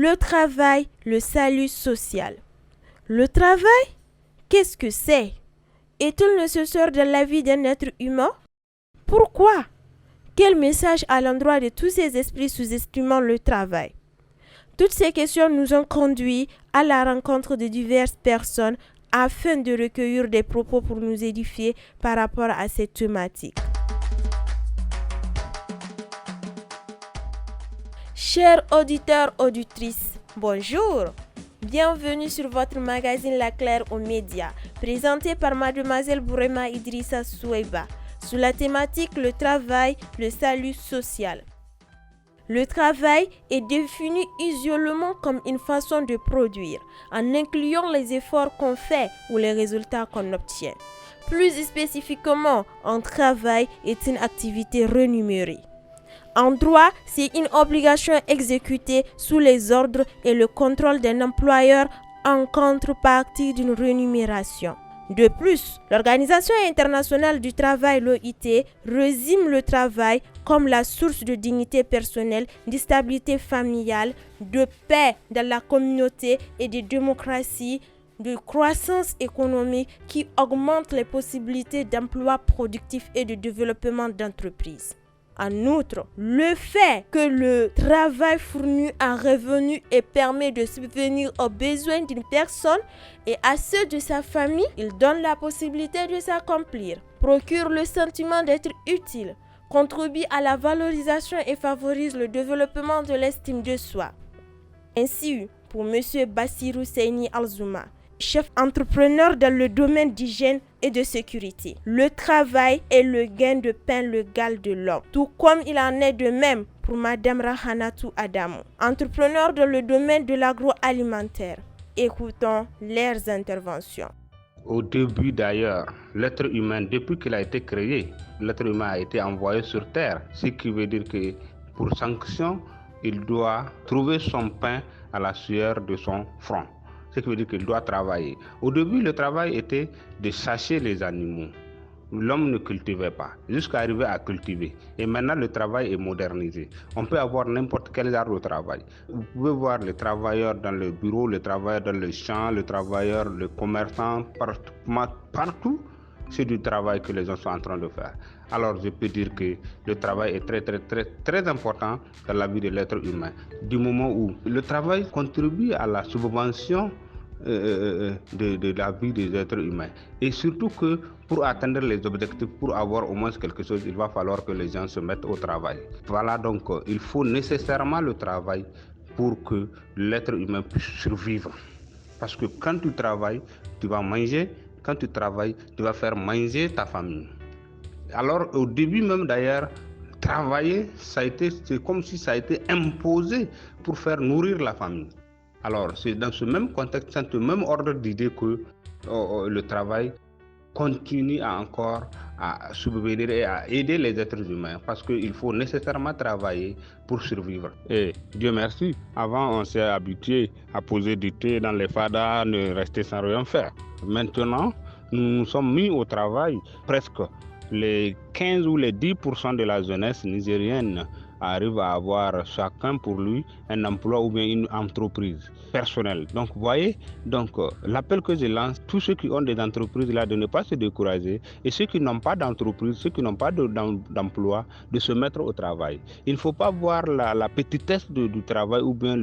Le travail, le salut social. Le travail, qu'est-ce que c'est? Est-il nécessaire dans la vie d'un être humain? Pourquoi? Quel message à l'endroit de tous ces esprits sous-estimant le travail? Toutes ces questions nous ont conduits à la rencontre de diverses personnes afin de recueillir des propos pour nous édifier par rapport à cette thématique. Chers auditeurs, auditrices, bonjour! Bienvenue sur votre magazine La Claire aux médias, présenté par Mademoiselle Bourema Idrissa Soueiba, sous la thématique le travail, le salut social. Le travail est défini usuellement comme une façon de produire, en incluant les efforts qu'on fait ou les résultats qu'on obtient. Plus spécifiquement, un travail est une activité rémunérée. En droit, c'est une obligation exécutée sous les ordres et le contrôle d'un employeur en contrepartie d'une rémunération. De plus, l'Organisation internationale du travail, l'OIT, résume le travail comme la source de dignité personnelle, de stabilité familiale, de paix dans la communauté et de démocratie, de croissance économique qui augmente les possibilités d'emploi productif et de développement d'entreprises. En outre, le fait que le travail fournit un revenu et permet de subvenir aux besoins d'une personne et à ceux de sa famille, il donne la possibilité de s'accomplir, procure le sentiment d'être utile, contribue à la valorisation et favorise le développement de l'estime de soi. Ainsi, pour M. Bassirou Seyni Alzouma, chef entrepreneur dans le domaine d'hygiène et de sécurité. Le travail est le gain de pain légal de l'homme, tout comme il en est de même pour Madame Rahanatou Adamou, entrepreneur dans le domaine de l'agroalimentaire. Écoutons leurs interventions. Au début d'ailleurs, l'être humain, depuis qu'il a été créé, l'être humain a été envoyé sur terre, ce qui veut dire que pour sanction, il doit trouver son pain à la sueur de son front. Ce qui veut dire qu'il doit travailler. Au début, le travail était de chasser les animaux. L'homme ne cultivait pas, jusqu'à arriver à cultiver. Et maintenant, le travail est modernisé. On peut avoir n'importe quel genre de travail. Vous pouvez voir les travailleurs dans le bureau, les travailleurs dans le champ, les travailleurs, les commerçants, partout. C'est du travail que les gens sont en train de faire. Alors, je peux dire que le travail est très important dans la vie de l'être humain. Du moment où le travail contribue à la subvention de la vie des êtres humains. Et surtout que pour atteindre les objectifs, pour avoir au moins quelque chose, il va falloir que les gens se mettent au travail. Voilà, donc il faut nécessairement le travail pour que l'être humain puisse survivre. Parce que quand tu travailles, tu vas manger. Quand tu travailles, tu vas faire manger ta famille. Alors au début même d'ailleurs, travailler, c'est comme si ça a été imposé pour faire nourrir la famille. Alors c'est dans ce même contexte, dans ce même ordre d'idée que le travail continue encore à subvenir et à aider les êtres humains parce qu'il faut nécessairement travailler pour survivre. Et Dieu merci, avant on s'est habitué à poser du thé dans les fadas, ne rester sans rien faire. Maintenant, nous nous sommes mis au travail. Presque les 15 ou les 10% de la jeunesse nigérienne arrive à avoir chacun pour lui un emploi ou bien une entreprise personnelle. Donc vous voyez, l'appel que je lance, tous ceux qui ont des entreprises là, de ne pas se décourager, et ceux qui n'ont pas d'entreprise, ceux qui n'ont pas d'emploi, de se mettre au travail. Il ne faut pas voir la petitesse du travail ou bien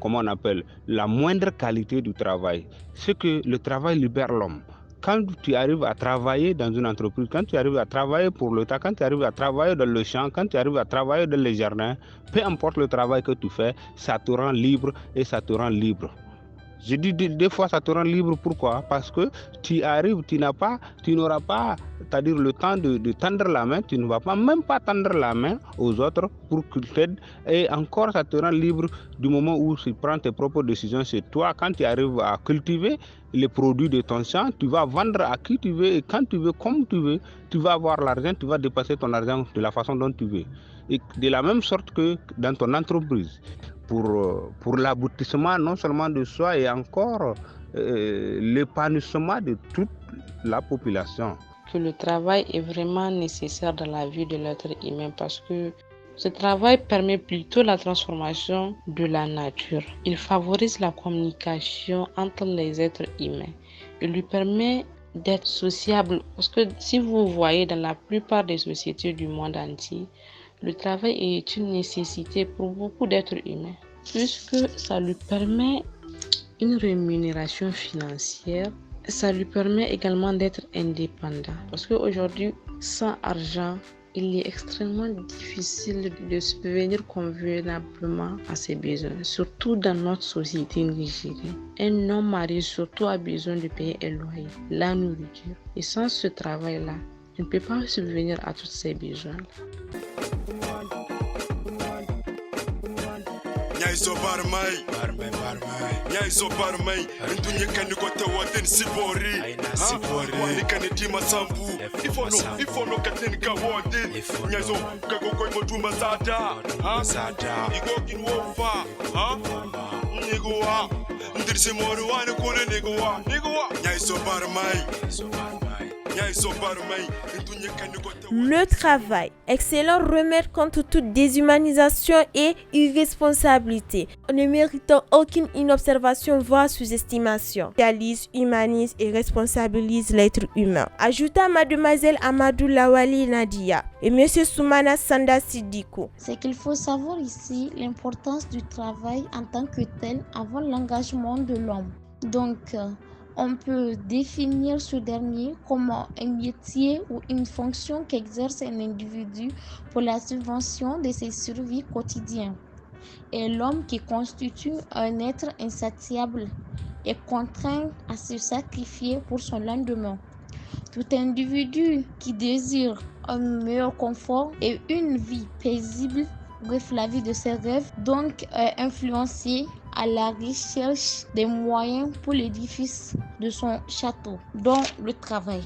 comment on appelle, la moindre qualité du travail. C'est que le travail libère l'homme. Quand tu arrives à travailler dans une entreprise, quand tu arrives à travailler pour l'État, quand tu arrives à travailler dans le champ, quand tu arrives à travailler dans les jardins, peu importe le travail que tu fais, ça te rend libre et ça te rend libre. Je dis des fois ça te rend libre, pourquoi? Parce que tu arrives, tu n'auras pas, c'est-à-dire le temps de tendre la main, tu ne vas pas même pas tendre la main aux autres pour qu'ils t'aident. Et encore ça te rend libre du moment où tu prends tes propres décisions chez toi. Quand tu arrives à cultiver les produits de ton champ, tu vas vendre à qui tu veux et quand tu veux, comme tu veux, tu vas avoir l'argent, tu vas dépasser ton argent de la façon dont tu veux. Et de la même sorte que dans ton entreprise. Pour l'aboutissement non seulement de soi et encore l'épanouissement de toute la population. Que le travail est vraiment nécessaire dans la vie de l'être humain parce que Ce travail permet plutôt la transformation de la nature. Il favorise la communication entre les êtres humains. Il lui permet d'être sociable. Parce que si vous voyez dans la plupart des sociétés du monde entier, le travail est une nécessité pour beaucoup d'êtres humains, puisque ça lui permet une rémunération financière. Ça lui permet également d'être indépendant. Parce qu'aujourd'hui, sans argent, il est extrêmement difficile de subvenir convenablement à ses besoins, surtout dans notre société nigérienne. Un homme marié surtout a besoin de payer un loyer, la nourriture. Et sans ce travail-là, il ne peut pas subvenir à tous ses besoins. Nyaizo barmai Nyaizo barmai Ntunye kani kote waden sibori Wani kani dima sambu Ifono kateni kawade Nyaizo kakokoi moduma zada Igo kinwofa Nigwa Ndirisi mori wani kule nigwa Nyaizo barmai Le travail, excellent remède contre toute déshumanisation et irresponsabilité, ne méritant aucune inobservation voire sous-estimation, réalise, humanise et responsabilise l'être humain. Ajouta mademoiselle Amadou Lawali Nadia et monsieur Soumana Sanda Sidiko. C'est qu'il faut savoir ici l'importance du travail en tant que tel avant l'engagement de l'homme. Donc, on peut définir ce dernier comme un métier ou une fonction qu'exerce un individu pour la subvention de ses survies quotidiennes. Et l'homme qui constitue un être insatiable est contraint à se sacrifier pour son lendemain. Tout individu qui désire un meilleur confort et une vie paisible, bref la vie de ses rêves, donc est influencé à la recherche des moyens pour l'édifice de son château, dont le travail.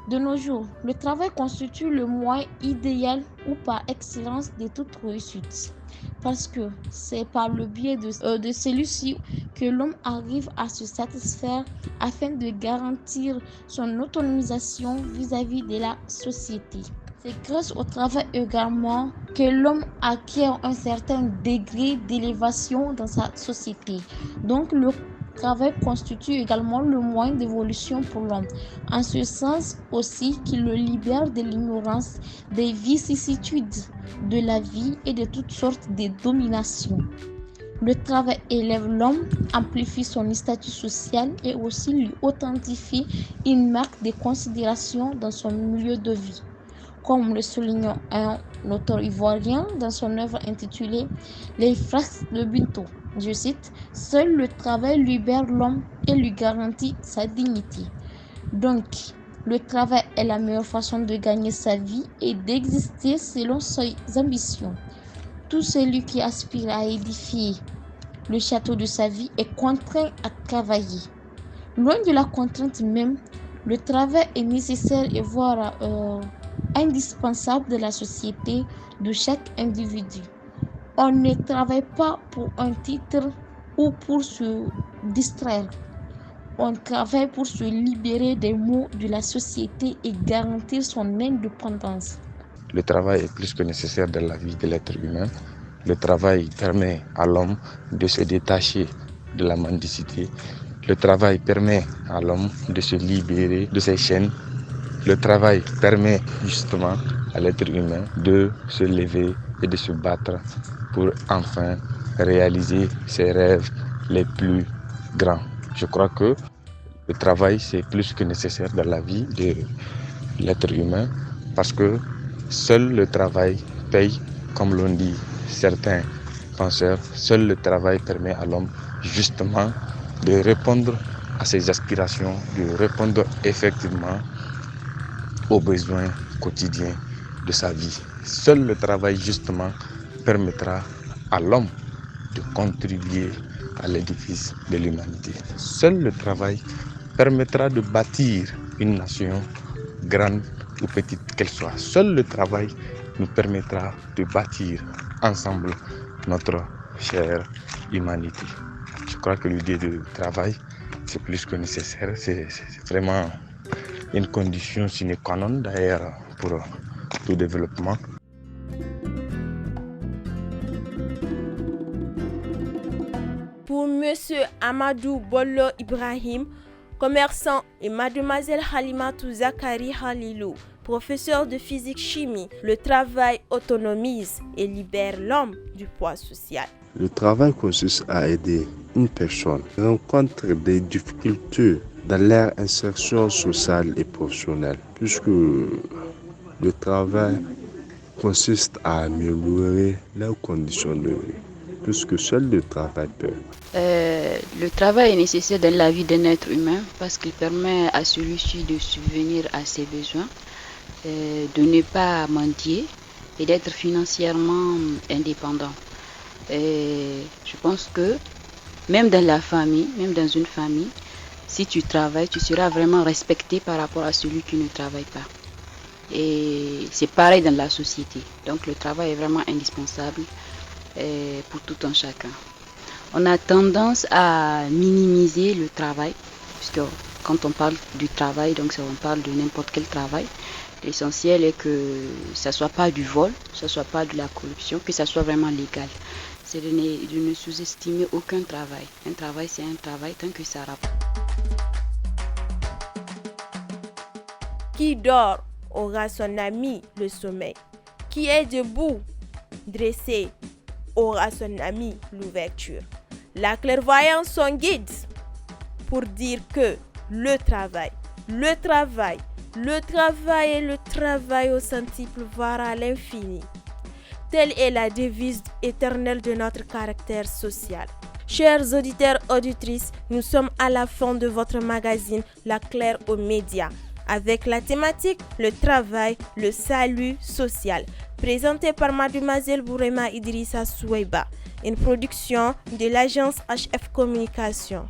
De nos jours, le travail constitue le moyen idéal ou par excellence de toute réussite. Parce que c'est par le biais de celui-ci que l'homme arrive à se satisfaire afin de garantir son autonomisation vis-à-vis de la société. C'est grâce au travail également que l'homme acquiert un certain degré d'élévation dans sa société. Donc le travail constitue également le moyen d'évolution pour l'homme. En ce sens aussi qu'il le libère de l'ignorance, des vicissitudes de la vie et de toutes sortes de dominations. Le travail élève l'homme, amplifie son statut social et aussi lui authentifie une marque de considération dans son milieu de vie. Comme le souligne un auteur ivoirien dans son œuvre intitulée Les Frasques de Binto. Je cite, « Seul le travail libère l'homme et lui garantit sa dignité. » Donc, le travail est la meilleure façon de gagner sa vie et d'exister selon ses ambitions. Tout celui qui aspire à édifier le château de sa vie est contraint à travailler. Loin de la contrainte même, le travail est nécessaire et voire indispensable de la société de chaque individu. On ne travaille pas pour un titre ou pour se distraire. On travaille pour se libérer des maux de la société et garantir son indépendance. Le travail est plus que nécessaire dans la vie de l'être humain. Le travail permet à l'homme de se détacher de la mendicité. Le travail permet à l'homme de se libérer de ses chaînes. Le travail permet justement à l'être humain de se lever et de se battre pour enfin réaliser ses rêves les plus grands. Je crois que le travail, c'est plus que nécessaire dans la vie de l'être humain parce que seul le travail paye, comme l'ont dit certains penseurs. Seul le travail permet à l'homme justement de répondre à ses aspirations, de répondre effectivement aux besoins quotidiens de sa vie. Seul le travail justement permettra à l'homme de contribuer à l'édifice de l'humanité. Seul le travail permettra de bâtir une nation grande ou petite qu'elle soit. Seul le travail nous permettra de bâtir ensemble notre chère humanité. Je crois que l'idée de travail, c'est plus que nécessaire. C'est vraiment une condition sine qua non d'ailleurs pour tout développement. Monsieur Amadou Bollo Ibrahim, commerçant, et Mademoiselle Halimatou Zakari Halilou, professeur de physique-chimie. Le travail autonomise et libère l'homme du poids social. Le travail consiste à aider une personne qui rencontre des difficultés dans leur insertion sociale et professionnelle, puisque le travail consiste à améliorer leurs conditions de vie, puisque seul le travail peut. Le travail est nécessaire dans la vie d'un être humain parce qu'il permet à celui-ci de subvenir à ses besoins, de ne pas mendier et d'être financièrement indépendant. Je pense que même dans la famille, même dans une famille, si tu travailles, tu seras vraiment respecté par rapport à celui qui ne travaille pas. Et c'est pareil dans la société. Donc le travail est vraiment indispensable pour tout un chacun. On a tendance à minimiser le travail, puisque quand on parle du travail, donc on parle de n'importe quel travail. L'essentiel est que ça ne soit pas du vol, que ça ne soit pas de la corruption, que ça soit vraiment légal. C'est de ne sous-estimer aucun travail. Un travail, c'est un travail tant que ça rapporte. Qui dort aura son ami le sommeil. Qui est debout, dressé, aura son ami l'ouverture. La clairvoyance son guide pour dire que le travail et le travail au centuple, voire à l'infini. Telle est la devise éternelle de notre caractère social. Chers auditeurs, auditrices, nous sommes à la fin de votre magazine La Claire aux médias, avec la thématique le travail, le salut social, présenté par Mademoiselle Bourema Idrissa Soueiba, une production de l'agence HF Communication.